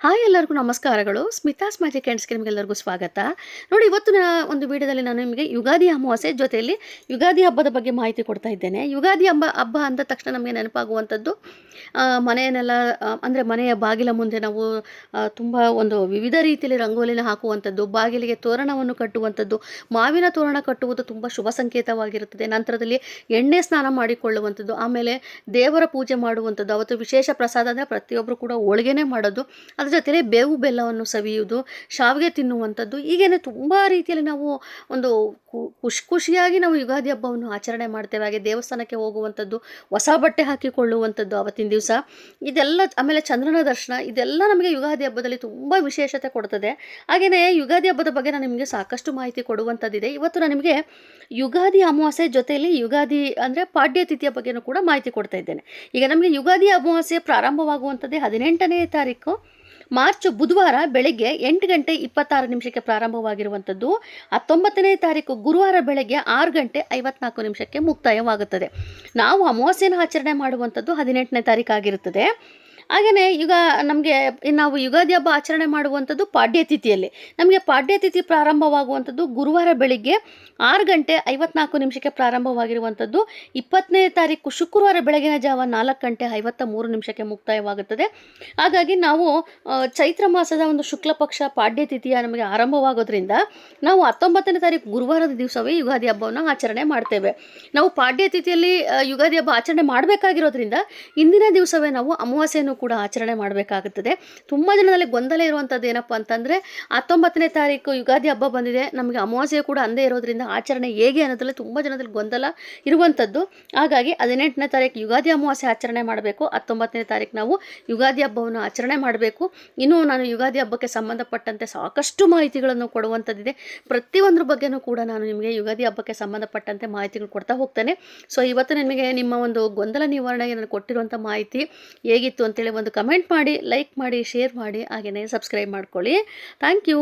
Hi ಎಲ್ಲರಿಗೂ ನಮಸ್ಕಾರಗಳು. Smitha's magic ಹ್ಯಾಂಡ್ಸ್‌ಗೆ ನಿಮಗೆಲ್ಲರಿಗೂ ಸ್ವಾಗತ. ನೋಡಿ ಇವತ್ತಿನ ಒಂದು ವಿಡಿಯೋದಲ್ಲಿ ನಾನು ನಿಮಗೆ ಯುಗಾದಿ ಅಮಾವಾಸ್ಯೆ ಜೊತೆಯಲ್ಲಿ ಯುಗಾದಿ ಹಬ್ಬದ ಬಗ್ಗೆ ಮಾಹಿತಿ ಕೊಡ್ತಾ ಇದ್ದೇನೆ. ಯುಗಾದಿ ಹಬ್ಬ ಅಂದ ತಕ್ಷಣ ನಮಗೆ ನೆನಪಾಗುವಂಥದ್ದು ಮನೆಯನ್ನೆಲ್ಲ ಅಂದರೆ ಮನೆಯ ಬಾಗಿಲ ಮುಂದೆ ನಾವು ತುಂಬ ಒಂದು ವಿವಿಧ ರೀತಿಯಲ್ಲಿ ರಂಗೋಲಿನ ಹಾಕುವಂಥದ್ದು, ಬಾಗಿಲಿಗೆ ತೋರಣವನ್ನು ಕಟ್ಟುವಂಥದ್ದು, ಮಾವಿನ ತೋರಣ ಕಟ್ಟುವುದು ತುಂಬ ಶುಭ ಸಂಕೇತವಾಗಿರುತ್ತದೆ. ನಂತರದಲ್ಲಿ ಎಣ್ಣೆ ಸ್ನಾನ ಮಾಡಿಕೊಳ್ಳುವಂಥದ್ದು, ಆಮೇಲೆ ದೇವರ ಪೂಜೆ ಮಾಡುವಂಥದ್ದು. ಅವತ್ತು ವಿಶೇಷ ಪ್ರಸಾದ ಅಂದರೆ ಪ್ರತಿಯೊಬ್ಬರು ಕೂಡ ಹೋಳಿಗೆನೇ ಮಾಡೋದು. ಅದ್ರ ಜೊತೆಲೇ ಬೇವು ಬೆಲ್ಲವನ್ನು ಸವಿಯುವುದು, ಶಾವಿಗೆ ತಿನ್ನುವಂಥದ್ದು, ಹೀಗೇನೆ ತುಂಬ ರೀತಿಯಲ್ಲಿ ನಾವು ಒಂದು ಖುಷಿಯಾಗಿ ನಾವು ಯುಗಾದಿ ಹಬ್ಬವನ್ನು ಆಚರಣೆ ಮಾಡ್ತೇವೆ. ಹಾಗೆ ದೇವಸ್ಥಾನಕ್ಕೆ ಹೋಗುವಂಥದ್ದು, ಹೊಸ ಬಟ್ಟೆ ಹಾಕಿಕೊಳ್ಳುವಂಥದ್ದು ಅವತ್ತಿನ ದಿವಸ, ಇದೆಲ್ಲ ಆಮೇಲೆ ಚಂದ್ರನ ದರ್ಶನ, ಇದೆಲ್ಲ ನಮಗೆ ಯುಗಾದಿ ಹಬ್ಬದಲ್ಲಿ ತುಂಬ ವಿಶೇಷತೆ ಕೊಡ್ತದೆ. ಹಾಗೆಯೇ ಯುಗಾದಿ ಹಬ್ಬದ ಬಗ್ಗೆ ನಾನು ನಿಮಗೆ ಸಾಕಷ್ಟು ಮಾಹಿತಿ ಕೊಡುವಂಥದ್ದಿದೆ. ಇವತ್ತು ನಾನು ನಿಮಗೆ ಯುಗಾದಿ ಅಮಾವಾಸ್ಯೆ ಜೊತೆಯಲ್ಲಿ ಯುಗಾದಿ ಅಂದರೆ ಪಾಡ್ಯ ತಿಥಿಯ ಬಗ್ಗೆನೂ ಕೂಡ ಮಾಹಿತಿ ಕೊಡ್ತಾ ಇದ್ದೇನೆ. ಈಗ ನಮಗೆ ಯುಗಾದಿ ಅಮಾವಾಸ್ಯೆ ಪ್ರಾರಂಭವಾಗುವಂಥದ್ದೇ 18ನೇ ತಾರೀಕು ಮಾರ್ಚ್ ಬುಧವಾರ ಬೆಳಗ್ಗೆ 8 ಗಂಟೆ 26 ನಿಮಿಷಕ್ಕೆ ಪ್ರಾರಂಭವಾಗಿರುವಂಥದ್ದು. 19ನೇ ತಾರೀಕು ಗುರುವಾರ ಬೆಳಗ್ಗೆ 6 ಗಂಟೆ 54 ನಿಮಿಷಕ್ಕೆ ಮುಕ್ತಾಯವಾಗುತ್ತದೆ. ನಾವು ಅಮಾವಾಸ್ಯೆಯನ್ನು ಆಚರಣೆ ಮಾಡುವಂಥದ್ದು 18ನೇ ತಾರೀಕು ಆಗಿರುತ್ತದೆ. ಹಾಗೆಯೇ ಈಗ ನಮಗೆ ನಾವು ಯುಗಾದಿ ಹಬ್ಬ ಆಚರಣೆ ಮಾಡುವಂಥದ್ದು ಪಾಡ್ಯ ತಿಥಿಯಲ್ಲಿ. ನಮಗೆ ಪಾಡ್ಯ ತಿಥಿ ಪ್ರಾರಂಭವಾಗುವಂಥದ್ದು ಗುರುವಾರ ಬೆಳಿಗ್ಗೆ 6 ಗಂಟೆ 54 ನಿಮಿಷಕ್ಕೆ ಪ್ರಾರಂಭವಾಗಿರುವಂಥದ್ದು. 20ನೇ ತಾರೀಕು ಶುಕ್ರವಾರ ಬೆಳಗಿನ ಜಾವ 4 ಗಂಟೆ 53 ನಿಮಿಷಕ್ಕೆ ಮುಕ್ತಾಯವಾಗುತ್ತದೆ. ಹಾಗಾಗಿ ನಾವು ಚೈತ್ರ ಮಾಸದ ಒಂದು ಶುಕ್ಲ ಪಕ್ಷ ಪಾಡ್ಯ ತಿಥಿಯ ನಮಗೆ ಆರಂಭವಾಗೋದ್ರಿಂದ ನಾವು 19ನೇ ತಾರೀಕು ಗುರುವಾರದ ದಿವಸವೇ ಯುಗಾದಿ ಹಬ್ಬವನ್ನು ಆಚರಣೆ ಮಾಡ್ತೇವೆ. ನಾವು ಪಾಡ್ಯ ತಿಥಿಯಲ್ಲಿ ಯುಗಾದಿ ಹಬ್ಬ ಆಚರಣೆ ಮಾಡಬೇಕಾಗಿರೋದ್ರಿಂದ ಇಂದಿನ ದಿವಸವೇ ನಾವು ಅಮಾವಾಸ್ಯೆಯನ್ನು ಕೂಡ ಆಚರಣೆ ಮಾಡಬೇಕಾಗುತ್ತದೆ. ತುಂಬ ಜನದಲ್ಲಿ ಗೊಂದಲ ಇರುವಂಥದ್ದು ಏನಪ್ಪ ಅಂತಂದರೆ 19ನೇ ತಾರೀಕು ಯುಗಾದಿ ಹಬ್ಬ ಬಂದಿದೆ, ನಮಗೆ ಅಮಾವಾಸ್ಯೆ ಕೂಡ ಅಂದೇ ಇರೋದ್ರಿಂದ ಆಚರಣೆ ಹೇಗೆ ಅನ್ನೋದ್ರಲ್ಲಿ ತುಂಬ ಜನದಲ್ಲಿ ಗೊಂದಲ ಇರುವಂಥದ್ದು. ಹಾಗಾಗಿ 18ನೇ ತಾರೀಕು ಯುಗಾದಿ ಅಮಾವಾಸ್ಯೆ ಆಚರಣೆ ಮಾಡಬೇಕು, 19ನೇ ತಾರೀಕು ನಾವು ಯುಗಾದಿ ಹಬ್ಬವನ್ನು ಆಚರಣೆ ಮಾಡಬೇಕು. ಇನ್ನೂ ನಾನು ಯುಗಾದಿ ಹಬ್ಬಕ್ಕೆ ಸಂಬಂಧಪಟ್ಟಂತೆ ಸಾಕಷ್ಟು ಮಾಹಿತಿಗಳನ್ನು ಕೊಡುವಂಥದ್ದಿದೆ. ಪ್ರತಿಯೊಂದ್ರ ಬಗ್ಗೆನೂ ಕೂಡ ನಾನು ನಿಮಗೆ ಯುಗಾದಿ ಹಬ್ಬಕ್ಕೆ ಸಂಬಂಧಪಟ್ಟಂತೆ ಮಾಹಿತಿಗಳು ಕೊಡ್ತಾ ಹೋಗ್ತೇನೆ. ಸೊ ಇವತ್ತು ನಿಮಗೆ ನಿಮ್ಮ ಒಂದು ಗೊಂದಲ ನಿವಾರಣೆಗೆ ನಾನು ಕೊಟ್ಟಿರುವಂಥ ಮಾಹಿತಿ ಹೇಗಿತ್ತು ಅಂತೇಳಿ ಒಂದು ಕಮೆಂಟ್ ಮಾಡಿ, ಲೈಕ್ ಮಾಡಿ, ಶೇರ್ ಮಾಡಿ, ಹಾಗೆಯೇ ಸಬ್ಸ್ಕ್ರೈಬ್ ಮಾಡ್ಕೊಳ್ಳಿ. Thank you.